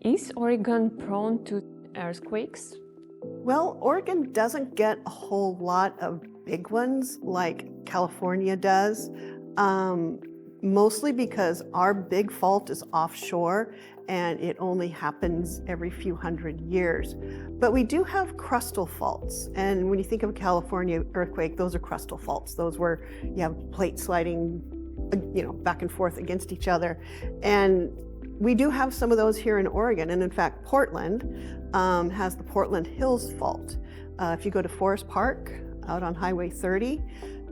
Is Oregon prone to earthquakes? Well, Oregon doesn't get a whole lot of big ones like California does, mostly because our big fault is offshore and it only happens every few hundred years. But we do have crustal faults. And when you think of a California earthquake, those are crustal faults. Those where you have plates sliding, back and forth against each other. And we do have some of those here in Oregon. And in fact, Portland has the Portland Hills Fault. If you go to Forest Park out on Highway 30,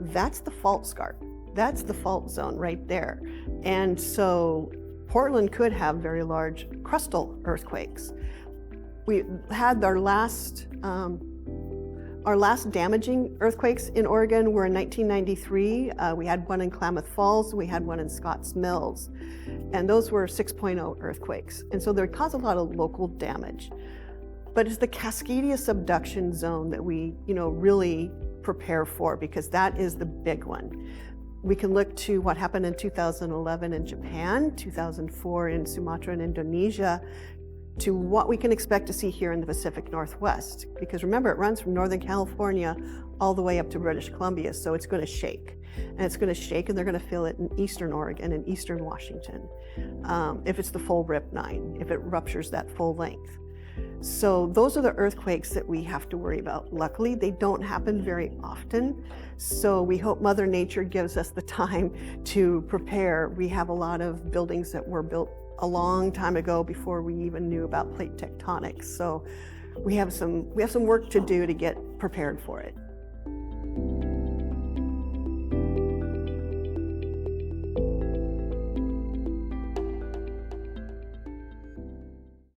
that's the fault scarp. That's the fault zone right there. And so Portland could have very large crustal earthquakes. We had our last damaging earthquakes in Oregon were in 1993. We had one in Klamath Falls, we had one in Scotts Mills. And those were 6.0 earthquakes. And so they cause a lot of local damage. But it's the Cascadia subduction zone that we, really prepare for, because that is the big one. We can look to what happened in 2011 in Japan, 2004 in Sumatra and Indonesia, to what we can expect to see here in the Pacific Northwest. Because remember, it runs from Northern California all the way up to British Columbia, so it's going to shake. And it's going to shake, and they're going to feel it in eastern Oregon and eastern Washington, if it's the full RIP 9, if it ruptures that full length. So those are the earthquakes that we have to worry about. Luckily, they don't happen very often. So we hope Mother Nature gives us the time to prepare. We have a lot of buildings that were built a long time ago before we even knew about plate tectonics. So we have some work to do to get prepared for it.